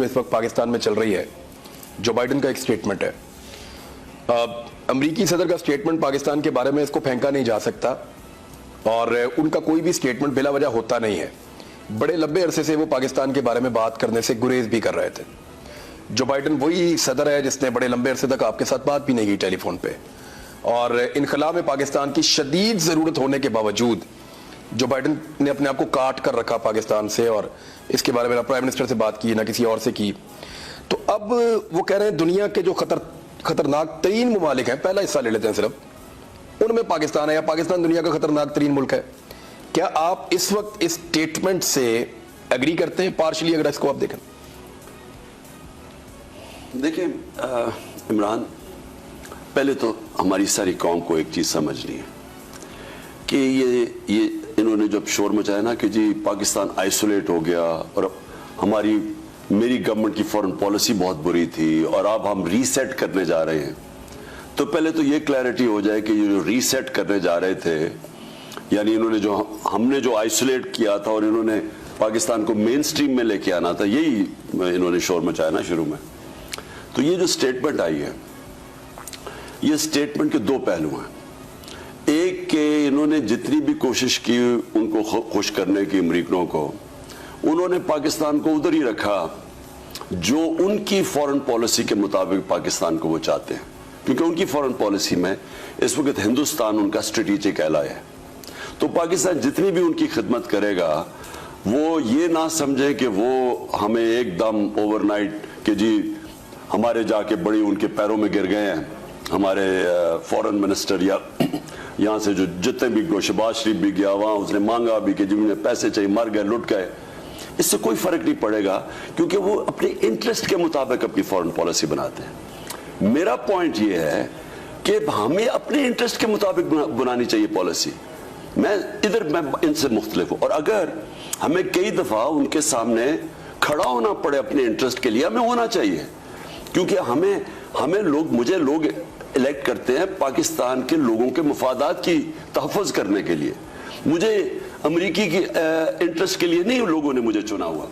जो इस वक्त पाकिस्तान में चल रही है, जो बाइडन का एक स्टेटमेंट है, अमरीकी सदर का स्टेटमेंट पाकिस्तान के बारे में इसको फेंका नहीं जा सकता और उनका कोई भी स्टेटमेंट बिला वजह होता नहीं है। बड़े लंबे अरसे से वो पाकिस्तान के बारे में बात करने से गुरेज भी कर रहे थे। जो बाइडन वही सदर है जिसने बड़े लंबे अरसे तक आपके साथ बात भी नहीं की टेलीफोन पे, और इनखला में पाकिस्तान की शदीद ज़रूरत होने के बावजूद जो बाइडन ने अपने आप को काट कर रखा पाकिस्तान से, और इसके बारे में ना प्राइम मिनिस्टर से बात की ना किसी और से की। तो अब वो कह रहे हैं दुनिया के जो खतरनाक तरीन मुमालिक हैं, पहला हिस्सा ले लेते हैं सिर्फ, उनमें पाकिस्तान है, या पाकिस्तान दुनिया का खतरनाक तरीन मुल्क है। क्या आप इस वक्त इस स्टेटमेंट से एग्री करते हैं, पार्शली, अगर इसको आप देखें? देखिए इमरान, पहले तो हमारी सारी कौम को एक चीज़ समझनी है कि ये इन्होंने जब शोर मचाया ना कि जी पाकिस्तान आइसोलेट हो गया और मेरी गवर्नमेंट की फॉरेन पॉलिसी बहुत बुरी थी और अब हम रीसेट करने जा रहे हैं, तो पहले तो ये क्लैरिटी हो जाए कि ये जो रीसेट करने जा रहे थे, यानी हमने जो आइसोलेट किया था और इन्होंने पाकिस्तान को मेन स्ट्रीम में लेके आना था, यही इन्होंने शोर मचाया ना शुरू में। तो ये जो स्टेटमेंट आई है, ये स्टेटमेंट के दो पहलू हैं। एक के इन्होंने जितनी भी कोशिश की उनको खुश करने की अमरीकनों को, उन्होंने पाकिस्तान को उधर ही रखा जो उनकी फॉरेन पॉलिसी के मुताबिक पाकिस्तान को वो चाहते हैं, क्योंकि उनकी फॉरेन पॉलिसी में इस वक्त हिंदुस्तान उनका स्ट्रेटेजिक एलाय है। तो पाकिस्तान जितनी भी उनकी खिदमत करेगा, वो ये ना समझे कि वो हमें एकदम ओवरनाइट कि जी हमारे जाके बड़ी उनके पैरों में गिर गए हैं हमारे फॉरेन मिनिस्टर, या यहाँ से जो जितने भी शहबाज शरीफ भी गया वहाँ उसने मांगा भी कि जिन्हें पैसे चाहिए, मर गए, लुट गए। इससे कोई फर्क नहीं पड़ेगा, क्योंकि वो अपने इंटरेस्ट के मुताबिक अपनी फॉरेन पॉलिसी बनाते हैं। मेरा पॉइंट ये है कि हमें अपने इंटरेस्ट के मुताबिक बनानी चाहिए पॉलिसी। मैं इनसे मुख्तलिफ हूँ, और अगर हमें कई दफ़ा उनके सामने खड़ा होना पड़े अपने इंटरेस्ट के लिए, हमें होना चाहिए, क्योंकि मुझे लोग इलेक्ट करते हैं पाकिस्तान के लोगों के मफादात की तहफ़्फ़ुज़ करने के लिए। मुझे अमरीकी की इंटरेस्ट के लिए नहीं लोगों ने मुझे चुना हुआ।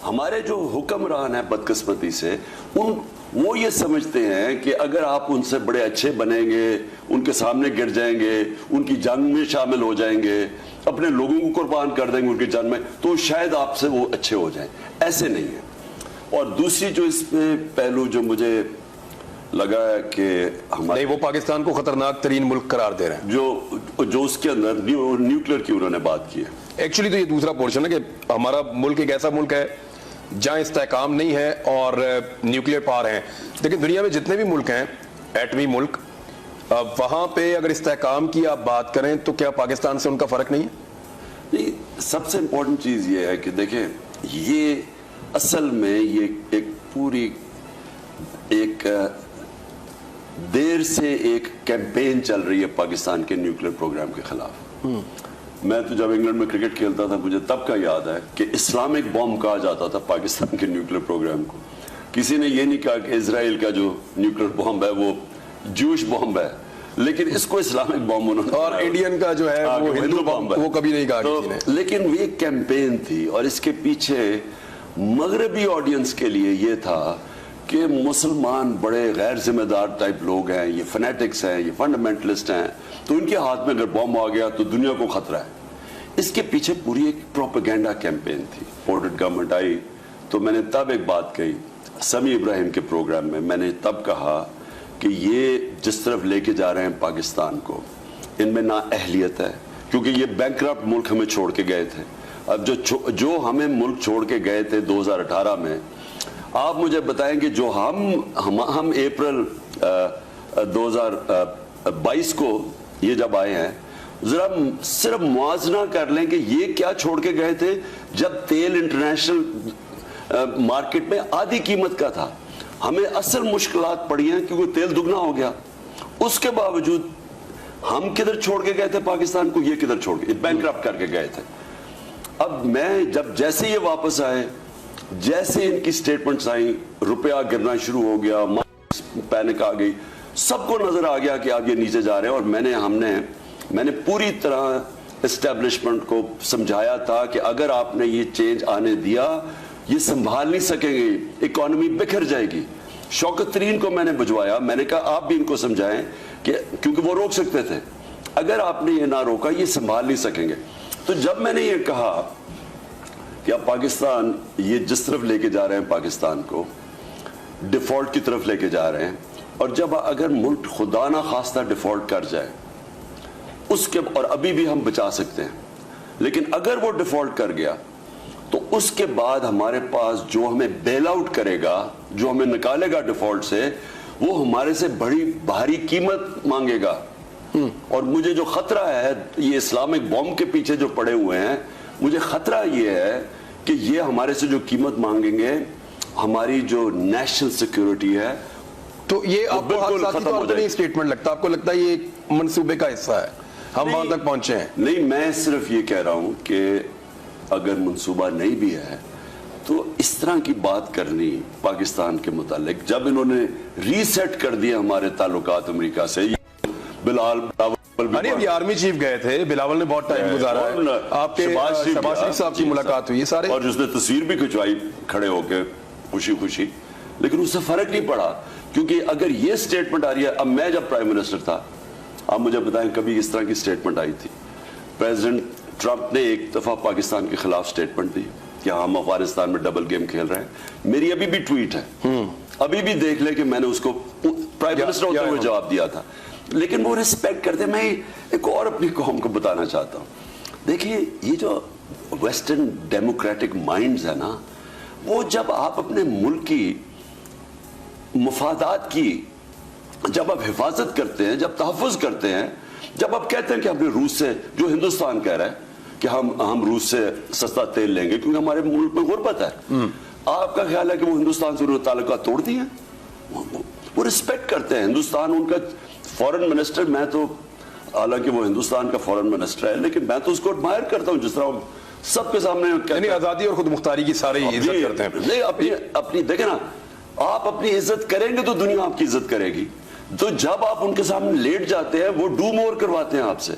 हमारे जो हुक्मरान हैं बदकिस्मती से, वो ये समझते हैं कि अगर आप उनसे बड़े अच्छे बनेंगे, उनके सामने गिर जाएंगे, उनकी जंग में शामिल हो जाएंगे, अपने लोगों को कुर्बान कर देंगे उनकी जंग में, तो शायद आपसे वो अच्छे हो जाएं। ऐसे नहीं है। और दूसरी जो इसमें पहलू जो मुझे लगा है कि हमारे नहीं, वो पाकिस्तान को खतरनाक तरीन मुल्क करार दे रहे हैं, जो उसके अंदर न्यूक्लियर की उन्होंने बात की है। एक्चुअली तो ये दूसरा पोर्शन है कि हमारा मुल्क एक ऐसा मुल्क है जहाँ इस्तेहकाम नहीं है और न्यूक्लियर पावर हैं। लेकिन दुनिया में जितने भी मुल्क हैं एटमी मुल्क, वहाँ पे अगर इस्तेहकाम की आप बात करें तो क्या पाकिस्तान से उनका फ़र्क नहीं है? नहीं, सबसे इम्पोर्टेंट चीज़ ये है कि देखें, ये असल में ये एक पूरी देर से एक कैंपेन चल रही है पाकिस्तान के न्यूक्लियर प्रोग्राम के खिलाफ। मैं तो जब इंग्लैंड में क्रिकेट खेलता था, मुझे तब का याद है कि इस्लामिक बॉम्ब कहा जाता था पाकिस्तान के न्यूक्लियर प्रोग्राम को। किसी ने ये नहीं कहा कि इजराइल का जो न्यूक्लियर बॉम्ब है वो जूश बॉम्ब है, लेकिन इसको इस्लामिक बॉम्ब उन्होंने, और इंडियन का जो है वो हिंदू बॉम्ब है, वो कभी नहीं कहा किसी ने। लेकिन वो एक कैंपेन थी, और इसके पीछे मगरबी ऑडियंस के लिए ये था कि मुसलमान बड़े गैर जिम्मेदार टाइप लोग हैं, ये फनेटिक्स हैं, ये फंडामेंटलिस्ट हैं, तो उनके हाथ में अगर बॉम्ब आ गया तो दुनिया को खतरा है। इसके पीछे पूरी एक प्रोपेगेंडा कैंपेन थी। पोर्टेड गवर्नमेंट आई तो मैंने तब एक बात कही समी इब्राहिम के प्रोग्राम में, मैंने तब कहा कि ये जिस तरफ लेके जा रहे हैं पाकिस्तान को, इनमें ना अहलियत है, क्योंकि ये बैंकरप्ट मुल्क हमें छोड़ के गए थे। अब जो हमें मुल्क छोड़ के गए थे 2018 में, आप मुझे बताएं कि जो हम अप्रैल 2022 को ये जब आए हैं, जरा सिर्फ मुआवजा कर लें कि ये क्या छोड़ के गए थे, जब तेल इंटरनेशनल मार्केट में आधी कीमत का था। हमें असल मुश्किलात पड़ी हैं क्योंकि तेल दुगना हो गया। उसके बावजूद हम किधर छोड़ के गए थे पाकिस्तान को, ये किधर छोड़ के बैंकरप्ट करके गए थे। अब मैं जैसे ये वापस आए, जैसे इनकी स्टेटमेंट्स आई, रुपया गिरना शुरू हो गया, पैनिक आ गई, सबको नजर आ गया कि आप ये नीचे जा रहे हैं। और मैंने पूरी तरह एस्टेब्लिशमेंट को समझाया था कि अगर आपने ये चेंज आने दिया یہ سنبھال نہیں سکیں گے, اکانومی بکھر جائے گی. شوکت ترین کو میں نے بھجوایا, میں نے کہا آپ بھی ان کو سمجھائیں کہ کیونکہ وہ روک سکتے تھے, اگر آپ نے یہ نہ روکا یہ سنبھال نہیں سکیں گے. تو جب میں نے یہ کہا کہ اب پاکستان یہ جس طرف لے کے جا رہے ہیں پاکستان کو ڈیفالٹ کی طرف لے کے جا رہے ہیں, اور جب اگر ملک خدا نہ خواستہ ڈیفالٹ کر جائے اس کے, اور ابھی بھی ہم بچا سکتے ہیں, لیکن اگر وہ ڈیفالٹ کر گیا تو اس کے بعد ہمارے پاس جو ہمیں بیل آؤٹ کرے گا, جو ہمیں نکالے گا ڈیفالٹ سے, وہ ہمارے سے بڑی بھاری قیمت مانگے گا. اور مجھے جو خطرہ ہے یہ اسلامک بوم کے پیچھے جو پڑے ہوئے ہیں, مجھے خطرہ یہ ہے کہ یہ ہمارے سے جو قیمت مانگیں گے, ہماری جو نیشنل سیکیورٹی ہے. تو یہ آپ کو حادثاتی طور پر نہیں اسٹیٹمنٹ لگتا, آپ کو لگتا ہے یہ ایک منصوبے کا حصہ ہے, ہم وہاں تک پہنچے ہیں؟ نہیں, میں صرف یہ کہہ رہا ہوں کہ اگر منصوبہ نہیں بھی ہے تو اس طرح کی بات کرنی پاکستان کے متعلق, جب انہوں نے ری سیٹ کر دیے ہمارے تعلقات امریکہ سے. ابھی آرمی چیف گئے تھے, بلاول نے بہت ٹائم گزارا ہے, آپ کے شہباز شریف صاحب کی ملاقات ہوئی سارے, اور جس نے تصویر بھی کھنچوائی کھڑے ہو کے خوشی خوشی, لیکن اس سے فرق نہیں پڑا. کیونکہ اگر یہ سٹیٹمنٹ آ رہی ہے, اب میں جب پرائم منسٹر تھا, آپ مجھے بتائیں کبھی اس طرح کی سٹیٹمنٹ آئی تھی؟ پریزیڈنٹ ٹرمپ نے ایک دفعہ پاکستان کے خلاف سٹیٹمنٹ دی کہ ہم افغانستان میں ڈبل گیم کھیل رہے ہیں. میری ابھی بھی ٹویٹ ہے, ابھی بھی دیکھ لیں کہ میں نے اس کو پرائم منسٹر ہوتے ہوئے جواب دیا تھا. لیکن وہ ریسپیکٹ کرتے. میں ایک اور اپنی قوم کو بتانا چاہتا ہوں, دیکھیے یہ جو ویسٹرن ڈیموکریٹک مائنڈز ہے نا, وہ جب آپ اپنے ملک کی مفادات کی جب آپ حفاظت کرتے ہیں, جب تحفظ کرتے ہیں, جب آپ کہتے ہیں کہ ہم نے روس سے, جو ہندوستان کہہ رہا ہے کہ ہم روس سے سستا تیل لیں گے کیونکہ ہمارے ملک میں غربت ہے, آپ کا خیال ہے کہ وہ ہندوستان سے انہوں نے تعلقات توڑ دیے ہیں؟ وہ رسپیکٹ کرتے ہیں ہندوستان. ان کا فورن منسٹر, میں تو حالانکہ وہ ہندوستان کا فورن منسٹر ہے لیکن میں تو اس کو ایڈمائر کرتا ہوں, جس طرح وہ سب کے سامنے یعنی آزادی اور خود مختاری کی سارے عزت کرتے ہیں. نہیں, اپنی دیکھیں نا, آپ اپنی عزت کریں گے تو دنیا آپ کی عزت کرے گی. تو جب آپ ان کے سامنے لیٹ جاتے ہیں وہ ڈو مور کرواتے ہیں آپ سے.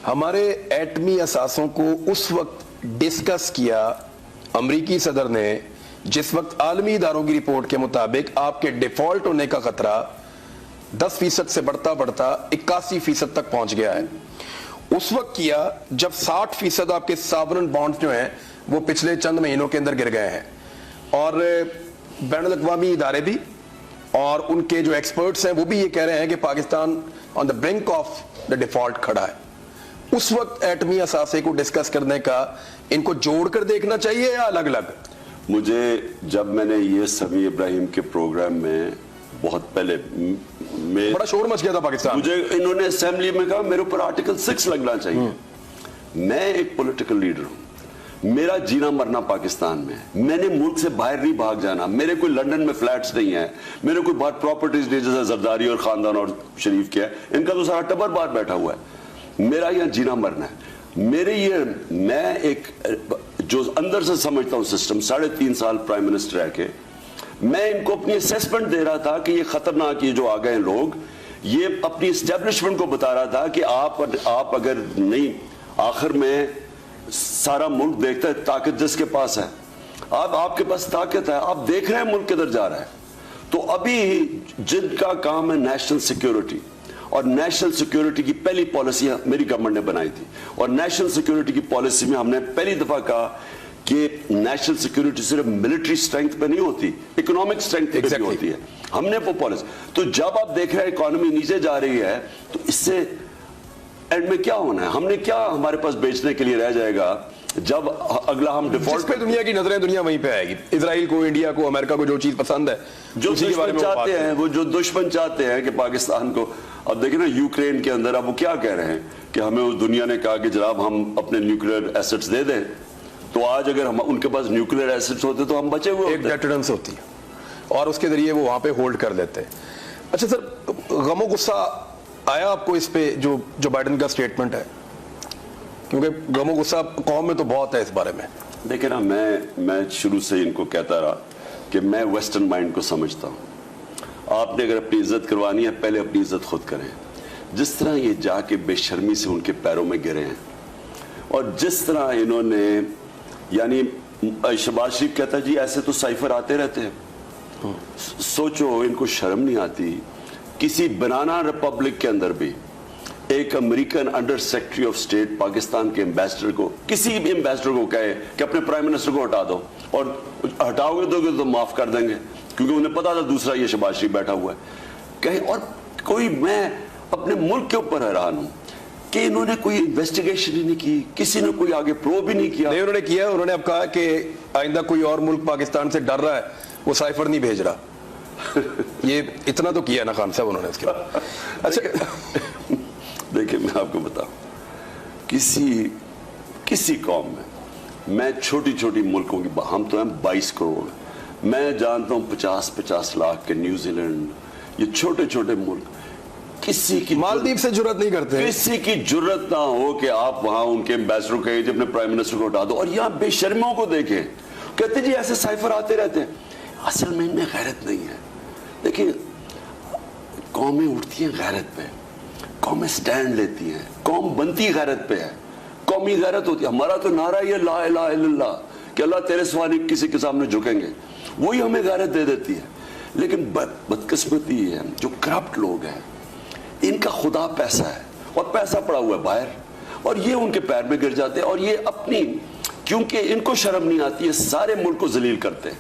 ہمارے ایٹمی اثاثوں کو اس وقت ڈسکس کیا امریکی صدر نے جس وقت عالمی اداروں کی رپورٹ کے مطابق آپ کے ڈیفالٹ ہونے کا خطرہ 10% سے بڑھتا 81% تک پہنچ گیا ہے. اس وقت کیا جب 60% آپ کے ساورن بانڈز جو ہیں وہ پچھلے چند مہینوں کے اندر گر گئے ہیں, اور بین الاقوامی ادارے بھی اور ان کے جو ایکسپرٹس ہیں وہ بھی یہ کہہ رہے ہیں کہ پاکستان آن دا برنک آف دا ڈیفالٹ کھڑا ہے. اس وقت ایٹمی اثاثے کو ڈسکس کرنے کا ان کو جوڑ کر دیکھنا چاہیے یا الگ الگ؟ مجھے جب میں نے یہ سمیع ابراہیم کے پروگرام میں بہت پہلے بڑا شور مچ گیا تھا پاکستان, مجھے انہوں نے اسمبلی میں کہا میرے اوپر آرٹیکل 6 لگنا چاہیے. میں ایک پولیٹیکل لیڈر ہوں, میرا جینا مرنا پاکستان میں, میں نے ملک سے باہر نہیں بھاگ جانا. میرے کوئی لندن میں فلیٹس نہیں ہیں, میرے کوئی بہت پراپرٹیز نہیں جیسے زرداری اور خاندان اور شریف کے ہے, ان کا تو سارا ٹبر باہر بیٹھا ہوا ہے. میرا یہاں جینا مرنا ہے. میں ایک جو اندر سے سمجھتا ہوں سسٹم, 3.5 سال پرائم منسٹر رہ کے میں ان کو اپنی اسیسمنٹ دے رہا تھا کہ یہ خطرناک, یہ جو آ گئے لوگ, یہ اپنی اسٹیبلشمنٹ کو بتا رہا تھا کہ آپ اگر نہیں, آخر میں سارا ملک دیکھتا ہے طاقت جس کے پاس ہے, آپ کے پاس طاقت ہے, آپ دیکھ رہے ہیں ملک کدھر جا رہا ہے. تو ابھی جن کا کام ہے نیشنل سیکیورٹی, اور نیشنل سیکیورٹی کی پہلی پالیسی میری گورنمنٹ نے بنائی تھی, اور نیشنل سیکیورٹی کی پالیسی میں ہم نے پہلی دفعہ کہا کہ نیشنل سیکیورٹی صرف ملٹری سٹرینگتھ پہ نہیں ہوتی, اکنامک سٹرینگتھ پہ بھی ہوتی ہے. ہم نے وہ پالیسی, تو جب آپ دیکھ رہے ہیں اکانومی نیچے جا رہی ہے تو اس سے اینڈ میں کیا ہونا ہے, ہم نے کیا ہمارے پاس بیچنے کے لیے رہ جائے گا جب اگلا ہم ڈیفالٹ پہ دنیا کی نظریں دنیا وہیں پہ آئے گی. اسرائیل کو, انڈیا کو, امریکہ کو جو چیز پسند ہے, جو دشمن چاہتے ہیں, وہ جو دشمن چاہتے ہیں کہ پاکستان کو, اب دیکھیں نا یوکرین کے اندر اب وہ کیا کہہ رہے ہیں کہ ہمیں اس دنیا نے کہا کہ جناب ہم اپنے نیوکلیئر ایسٹس دے دیں, تو آج اگر ہم ان کے پاس نیوکلیئر ایسٹس ہوتے تو ہم بچے ہوئے, ایک ڈیٹرنس ہوتی ہے اور اس کے ذریعے وہ وہاں پہ ہولڈ کر لیتے. اچھا سر, غم و غصہ آیا آپ کو اس پہ جو بائیڈن کا سٹیٹمنٹ ہے؟ کیونکہ غم و غصہ قوم میں تو بہت ہے اس بارے میں. دیکھیں نا, میں شروع سے ان کو کہتا رہا کہ میں ویسٹرن مائنڈ کو سمجھتا ہوں. آپ نے اگر اپنی عزت کروانی ہے پہلے اپنی عزت خود کریں. جس طرح یہ جا کے بے شرمی سے ان کے پیروں میں گرے ہیں, اور جس طرح انہوں نے, یعنی शहबाज शरीफ कहता है जी ऐसे तो साइफर आते रहते हैं। सोचो इनको शर्म नहीं आती, किसी बनाना रिपब्लिक के अंदर भी एक American under secretary of state Pakistan के एम्बेसडर को, किसी भी एम्बेसडर को कहे कि अपने प्राइम मिनिस्टर को हटा दो, और हटाओगे दोगे तो माफ कर देंगे, क्योंकि उन्हें पता था दूसरा ये शहबाज शरीफ बैठा हुआ है कहीं। और कोई, मैं अपने मुल्क के ऊपर हैरान हूं कि इन्होंने कोई इन्वेस्टिगेशन ही नहीं की, किसी ने कोई आगे प्रोब ही नहीं किया। नहीं, उन्होंने किया। उन्होंने अब कहा कि आइंदा कोई और मुल्क पाकिस्तान से डर रहा है, वो साइफर नहीं भेज रहा। ये इतना तो किया ना खान साहब उन्होंने इसके बाद। अच्छा देखिए मैं आपको बताऊं, किसी कौम में, मैं छोटी छोटी मुल्कों की, हम तो हैं 22 करोड़, मैं जानता हूं 50-50 लाख के न्यूजीलैंड, ये छोटे छोटे मुल्क, किसी की मालदीव से जुर्रत नहीं करते, किसी की जुर्रत ना हो कि आप वहां उनके एम्बेसडर को कहिए अपने प्राइम मिनिस्टर को हटा दो। और यहां बेशर्मों को देखें, कहते जी ऐसे साइफर आते रहते हैं। असल में इनमें गैरत नहीं है। देखिए कौमें उठती हैं गैरत पे, कौमें स्टैंड लेती हैं, कौम बनती गैरत पे है, कौमी गैरत होती है। हमारा तो नारा ये ला इलाहा इल्लल्लाह कि अल्लाह तेरे सिवा नहीं किसी के सामने झुकेंगे, वही हमें गैरत दे देती है। लेकिन बदकिस्मती है, जो करप्ट लोग हैं इनका खुदा पैसा है, और पैसा पड़ा हुआ है बाहर, और ये उनके पैर में गिर जाते हैं, और ये अपनी, क्योंकि इनको शर्म नहीं आती है, सारे मुल्क को जलील करते हैं।